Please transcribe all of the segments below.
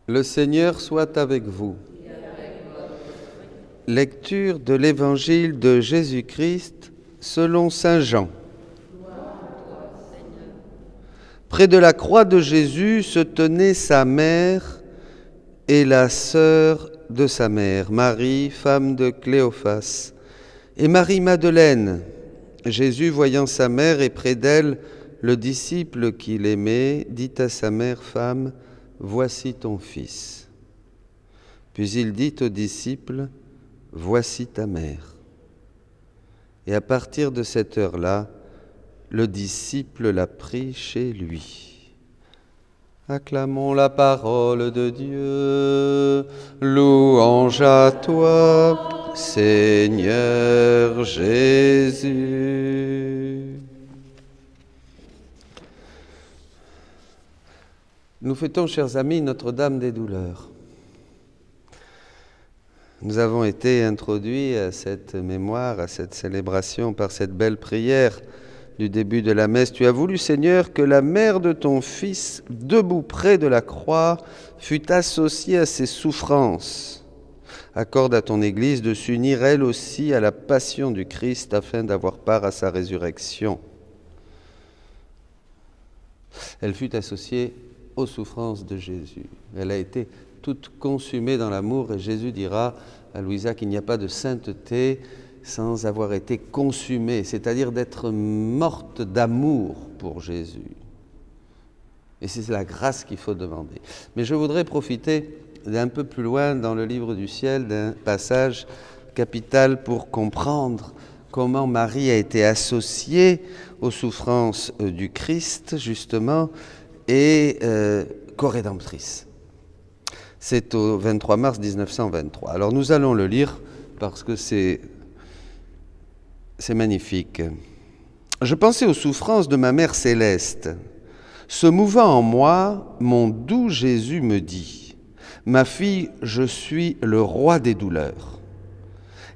Le Seigneur soit avec vous. Lecture de l'Évangile de Jésus-Christ selon saint Jean. Près de la croix de Jésus se tenaient sa mère et la sœur de sa mère, Marie, femme de Cléophas, et Marie-Madeleine. Jésus, voyant sa mère et près d'elle le disciple qu'il aimait, dit à sa mère, « Femme, voici ton fils. » Puis il dit au disciple, « Voici ta mère. » Et à partir de cette heure-là, le disciple l'a pris chez lui. Acclamons la parole de Dieu. Louange à toi, Seigneur Jésus. Nous fêtons, chers amis, Notre-Dame des douleurs. Nous avons été introduits à cette mémoire, à cette célébration par cette belle prière du début de la messe. Tu as voulu, Seigneur, que la mère de ton Fils, debout près de la croix, fût associée à ses souffrances. Accorde à ton Église de s'unir elle aussi à la passion du Christ afin d'avoir part à sa résurrection. Elle fut associée aux souffrances de Jésus. Elle a été toute consumée dans l'amour et Jésus dira à Louisa qu'il n'y a pas de sainteté sans avoir été consumée, c'est-à-dire d'être morte d'amour pour Jésus. Et c'est la grâce qu'il faut demander. Mais je voudrais profiter d'un peu plus loin dans le livre du ciel d'un passage capital pour comprendre comment Marie a été associée aux souffrances du Christ, justement, et co-rédemptrice. C'est au 23 mars 1923. Alors nous allons le lire parce que c'est magnifique. Je pensais aux souffrances de ma mère céleste. Se mouvant en moi, mon doux Jésus me dit, « Ma fille, je suis le roi des douleurs. »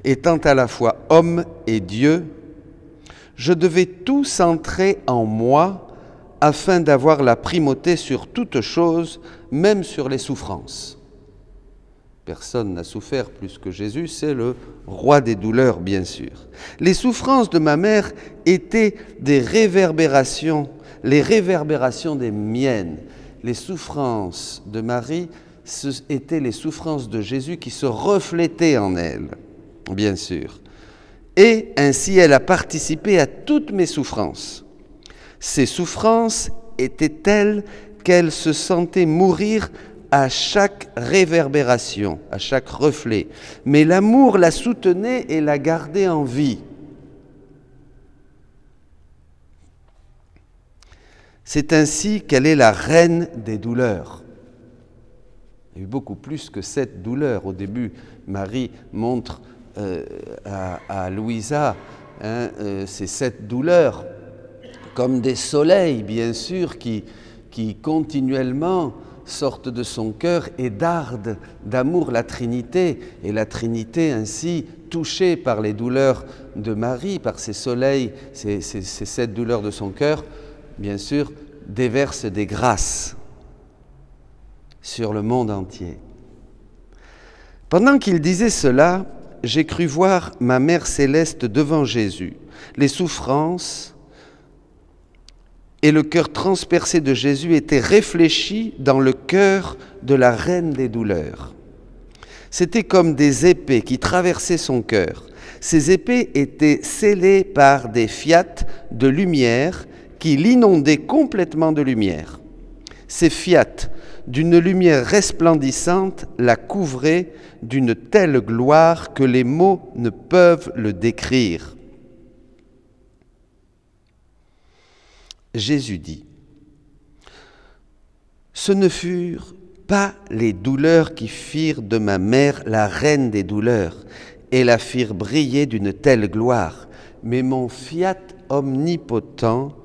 Étant à la fois homme et Dieu, je devais tout centrer en moi afin d'avoir la primauté sur toute chose, même sur les souffrances. Personne n'a souffert plus que Jésus, c'est le roi des douleurs, bien sûr. Les souffrances de ma mère étaient des réverbérations, les réverbérations des miennes. Les souffrances de Marie étaient les souffrances de Jésus qui se reflétaient en elle, bien sûr. Et ainsi, elle a participé à toutes mes souffrances. Ces souffrances étaient telles qu'elle se sentait mourir à chaque réverbération, à chaque reflet. Mais l'amour la soutenait et la gardait en vie. C'est ainsi qu'elle est la reine des douleurs. Il y a eu beaucoup plus que cette douleur. Au début, Marie montre à Louisa ces 7 douleurs, comme des soleils, bien sûr, qui continuellement sortent de son cœur et dardent d'amour la Trinité. Et la Trinité, ainsi, touchée par les douleurs de Marie, par ces soleils, ces 7 douleurs de son cœur, bien sûr, déverse des grâces sur le monde entier. Pendant qu'il disait cela, j'ai cru voir ma Mère céleste devant Jésus. Les souffrances et le cœur transpercé de Jésus étaient réfléchis dans le cœur de la reine des douleurs. C'était comme des épées qui traversaient son cœur. Ces épées étaient scellées par des fiates de lumière qui l'inondaient complètement de lumière. Ces fiates, d'une lumière resplendissante, la couvraient d'une telle gloire que les mots ne peuvent le décrire. Jésus dit, « Ce ne furent pas les douleurs qui firent de ma mère la reine des douleurs et la firent briller d'une telle gloire, mais mon fiat omnipotent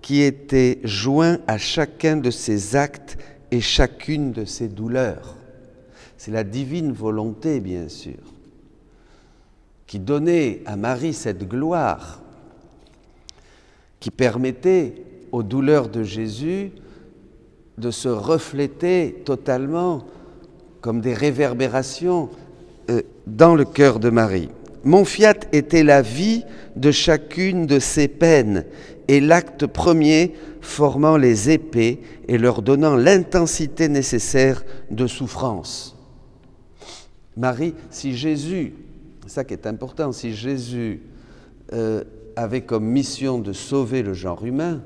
qui était joint à chacun de ses actes et chacune de ses douleurs. » C'est la divine volonté, bien sûr, qui donnait à Marie cette gloire, qui permettait aux douleurs de Jésus de se refléter totalement comme des réverbérations dans le cœur de Marie. Mon fiat était la vie de chacune de ses peines et l'acte premier formant les épées et leur donnant l'intensité nécessaire de souffrance. Marie, si Jésus, c'est ça qui est important, si Jésus avait comme mission de sauver le genre humain,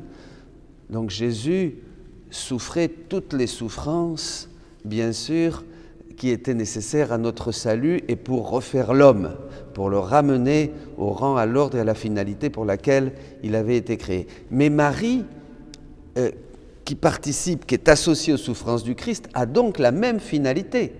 donc Jésus souffrait toutes les souffrances, bien sûr, qui étaient nécessaires à notre salut et pour refaire l'homme, pour le ramener au rang, à l'ordre et à la finalité pour laquelle il avait été créé. Mais Marie, qui participe, qui est associée aux souffrances du Christ, a donc la même finalité.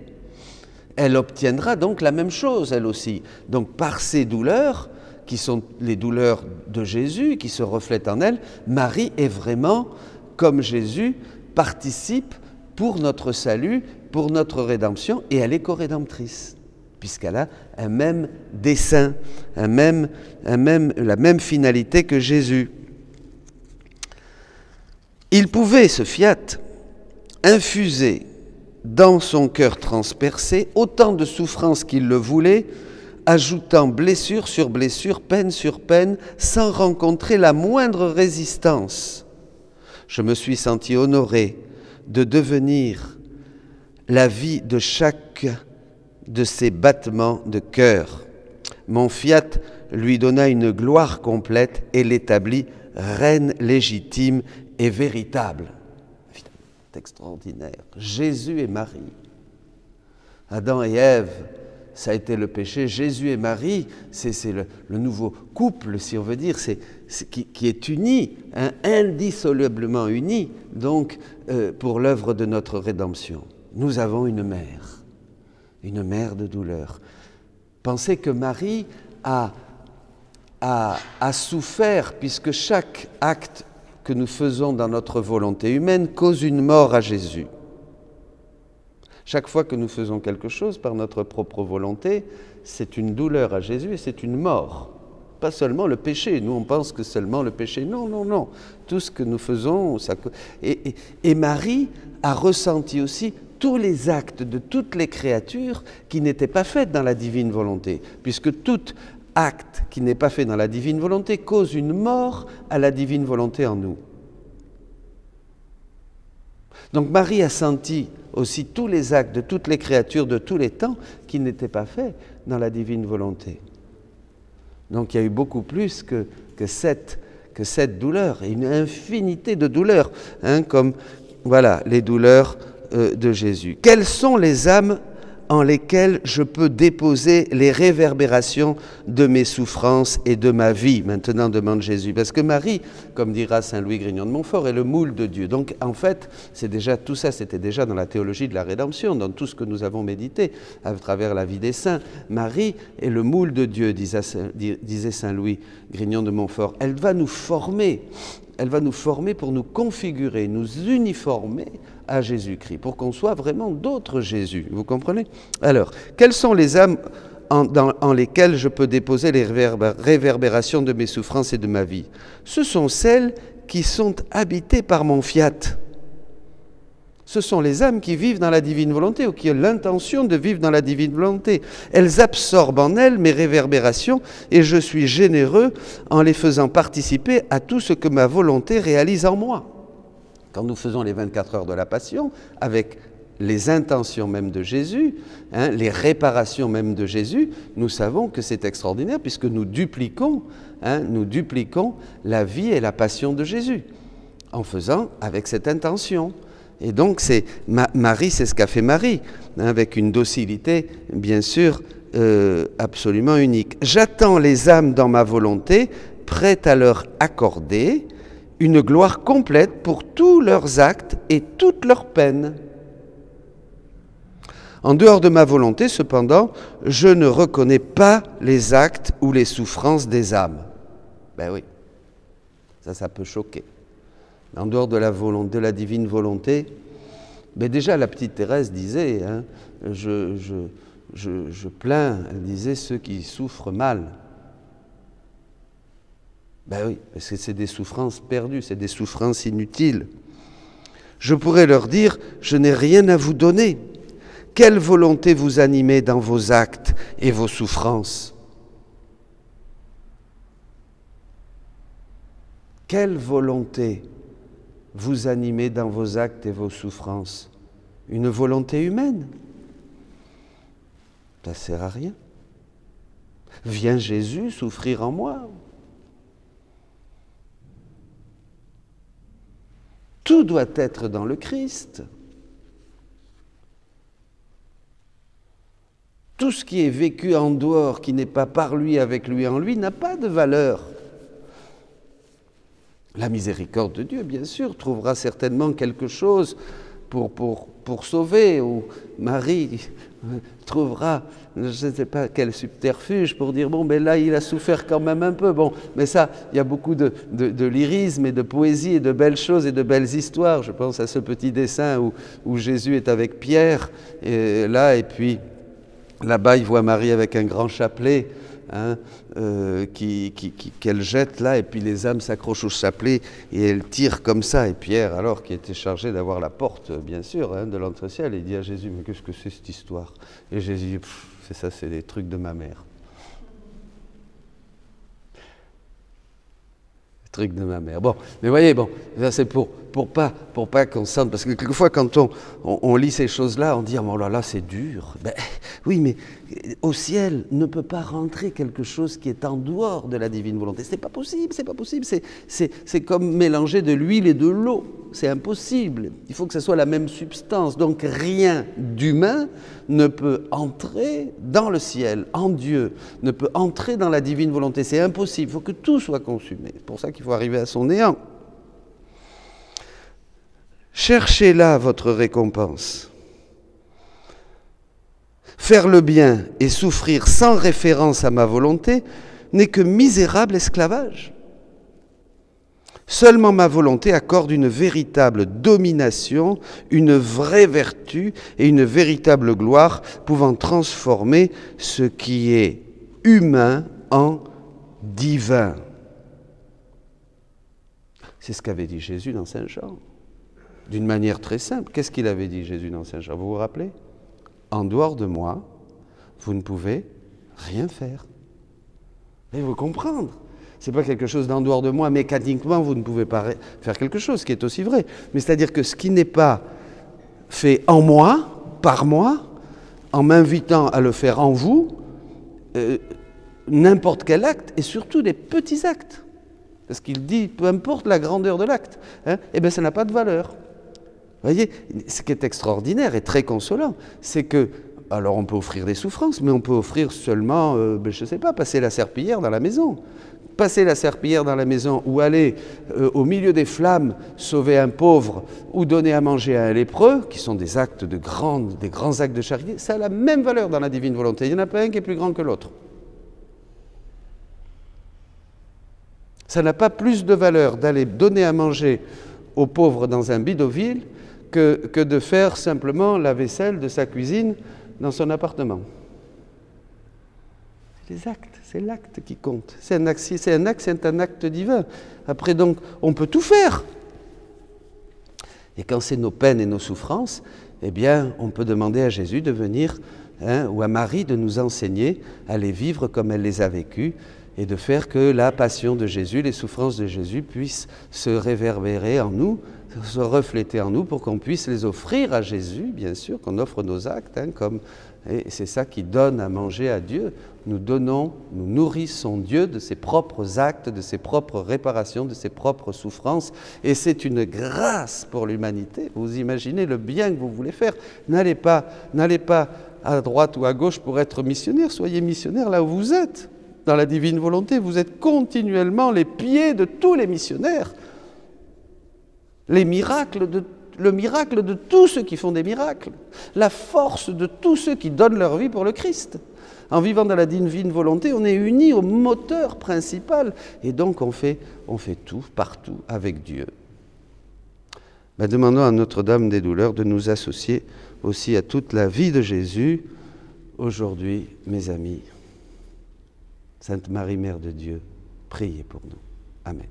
Elle obtiendra donc la même chose, elle aussi. Donc par ses douleurs, qui sont les douleurs de Jésus, qui se reflètent en elle, Marie est vraiment, comme Jésus, participe pour notre salut, pour notre rédemption, et elle est co-rédemptrice, puisqu'elle a un même dessein, la même finalité que Jésus. Il pouvait, ce fiat, infuser dans son cœur transpercé autant de souffrances qu'il le voulait, ajoutant blessure sur blessure, peine sur peine, sans rencontrer la moindre résistance. Je me suis senti honoré de devenir la vie de chaque de ses battements de cœur. Mon fiat lui donna une gloire complète et l'établit reine légitime et véritable. C'est extraordinaire. Jésus et Marie. Adam et Ève, ça a été le péché. Jésus et Marie, c'est le nouveau couple, si on veut dire, qui est uni, indissolublement uni, donc pour l'œuvre de notre rédemption. Nous avons une mère de douleur. Pensez que Marie a souffert, puisque chaque acte que nous faisons dans notre volonté humaine cause une mort à Jésus. Chaque fois que nous faisons quelque chose par notre propre volonté, c'est une douleur à Jésus et c'est une mort. Pas seulement le péché. Nous, on pense que seulement le péché. Non, non, non. Tout ce que nous faisons... Et Marie a ressenti aussi tous les actes de toutes les créatures qui n'étaient pas faites dans la divine volonté, puisque tout acte qui n'est pas fait dans la divine volonté cause une mort à la divine volonté en nous. Donc Marie a senti aussi tous les actes de toutes les créatures de tous les temps qui n'étaient pas faits dans la divine volonté. Donc il y a eu beaucoup plus que cette douleur, et une infinité de douleurs, comme voilà, les douleurs de Jésus. Quelles sont les âmes en lesquelles je peux déposer les réverbérations de mes souffrances et de ma vie? Maintenant, demande Jésus. Parce que Marie, comme dira saint Louis Grignon de Montfort, est le moule de Dieu. Donc, en fait, tout ça, c'était déjà dans la théologie de la rédemption, dans tout ce que nous avons médité à travers la vie des saints. Marie est le moule de Dieu, disait saint Louis Grignon de Montfort. Elle va nous former. Elle va nous former pour nous configurer, nous uniformer à Jésus-Christ, pour qu'on soit vraiment d'autres Jésus. Vous comprenez? Alors, quelles sont les âmes en lesquelles je peux déposer les réverbérations de mes souffrances et de ma vie? Ce sont celles qui sont habitées par mon fiat. Ce sont les âmes qui vivent dans la divine volonté ou qui ont l'intention de vivre dans la divine volonté. Elles absorbent en elles mes réverbérations et je suis généreux en les faisant participer à tout ce que ma volonté réalise en moi. Quand nous faisons les 24 heures de la Passion, avec les intentions même de Jésus, les réparations même de Jésus, nous savons que c'est extraordinaire puisque nous dupliquons la vie et la passion de Jésus en faisant avec cette intention. Et donc, Marie, c'est ce qu'a fait Marie, avec une docilité, bien sûr, absolument unique. J'attends les âmes dans ma volonté, prête à leur accorder une gloire complète pour tous leurs actes et toutes leurs peines. En dehors de ma volonté, cependant, je ne reconnais pas les actes ou les souffrances des âmes. Ben oui, ça peut choquer. En dehors de la divine volonté, mais déjà la petite Thérèse disait, je plains, elle disait, ceux qui souffrent mal. Ben oui, parce que c'est des souffrances perdues, c'est des souffrances inutiles. Je pourrais leur dire, je n'ai rien à vous donner, Quelle volonté vous animez dans vos actes et vos souffrances? Quelle volonté vous animez dans vos actes et vos souffrances? Une volonté humaine? Ça ne sert à rien. Vient Jésus souffrir en moi? Tout doit être dans le Christ. Tout ce qui est vécu en dehors, qui n'est pas par lui, avec lui, en lui, n'a pas de valeur. La miséricorde de Dieu, bien sûr, trouvera certainement quelque chose pour sauver, ou Marie trouvera, je ne sais pas quel subterfuge pour dire, bon, ben là, il a souffert quand même un peu. Bon, mais ça, il y a beaucoup de lyrisme et de poésie et de belles choses et de belles histoires. Je pense à ce petit dessin où Jésus est avec Pierre, et puis là-bas, il voit Marie avec un grand chapelet, hein, qu'elle jette là, et puis les âmes s'accrochent au chapelet et elle tire comme ça. Et Pierre, alors, qui était chargé d'avoir la porte, bien sûr, hein, de l'entre-ciel, il dit à Jésus, mais qu'est-ce que c'est cette histoire? Et Jésus dit, c'est ça, c'est des trucs de ma mère. Truc de ma mère. Bon, mais voyez, bon, ça c'est pour pas qu'on sente, parce que quelquefois quand on lit ces choses-là, on dit oh là là, c'est dur. Ben oui, mais au ciel ne peut pas rentrer quelque chose qui est en dehors de la divine volonté. C'est pas possible, c'est pas possible. C'est comme mélanger de l'huile et de l'eau. C'est impossible. Il faut que ce soit la même substance. Donc rien d'humain ne peut entrer dans le ciel, en Dieu, ne peut entrer dans la divine volonté. C'est impossible. Il faut que tout soit consumé. C'est pour ça qu'il faut arriver à son néant. Cherchez là votre récompense. Faire le bien et souffrir sans référence à ma volonté n'est que misérable esclavage. Seulement ma volonté accorde une véritable domination, une vraie vertu et une véritable gloire pouvant transformer ce qui est humain en divin. C'est ce qu'avait dit Jésus dans Saint Jean. D'une manière très simple. Qu'est-ce qu'il avait dit Jésus dans Saint Jean? Vous vous rappelez? En dehors de moi, vous ne pouvez rien faire. Et vous comprendre. Ce n'est pas quelque chose d'en dehors de moi, mécaniquement, vous ne pouvez pas faire quelque chose, ce qui est aussi vrai. Mais c'est-à-dire que ce qui n'est pas fait en moi, par moi, en m'invitant à le faire en vous, n'importe quel acte, et surtout des petits actes. Parce qu'il dit, peu importe la grandeur de l'acte, hein, eh bien ça n'a pas de valeur. Vous voyez, ce qui est extraordinaire et très consolant, c'est que, alors on peut offrir des souffrances, mais on peut offrir seulement, je ne sais pas, passer la serpillière dans la maison. Passer la serpillière dans la maison ou aller au milieu des flammes sauver un pauvre ou donner à manger à un lépreux, qui sont des actes des grands actes de charité, ça a la même valeur dans la divine volonté. Il n'y en a pas un qui est plus grand que l'autre. Ça n'a pas plus de valeur d'aller donner à manger aux pauvres dans un bidonville que de faire simplement la vaisselle de sa cuisine dans son appartement. C'est les actes, c'est l'acte qui compte. C'est un acte divin. Après donc, on peut tout faire. Et quand c'est nos peines et nos souffrances, eh bien, on peut demander à Jésus de venir, ou à Marie de nous enseigner à les vivre comme elle les a vécues, et de faire que la passion de Jésus, les souffrances de Jésus puissent se réverbérer en nous, se refléter en nous pour qu'on puisse les offrir à Jésus, bien sûr, qu'on offre nos actes, et c'est ça qui donne à manger à Dieu. Nous nourrissons Dieu de ses propres actes, de ses propres réparations, de ses propres souffrances, et c'est une grâce pour l'humanité. Vous imaginez le bien que vous voulez faire. N'allez pas à droite ou à gauche pour être missionnaire, soyez missionnaire là où vous êtes. Dans la divine volonté, vous êtes continuellement les pieds de tous les missionnaires. Le miracle de tous ceux qui font des miracles. La force de tous ceux qui donnent leur vie pour le Christ. En vivant dans la divine volonté, on est unis au moteur principal. Et donc on fait tout, partout, avec Dieu. Demandons à Notre-Dame des douleurs de nous associer aussi à toute la vie de Jésus. Aujourd'hui, mes amis, Sainte Marie, Mère de Dieu, priez pour nous. Amen.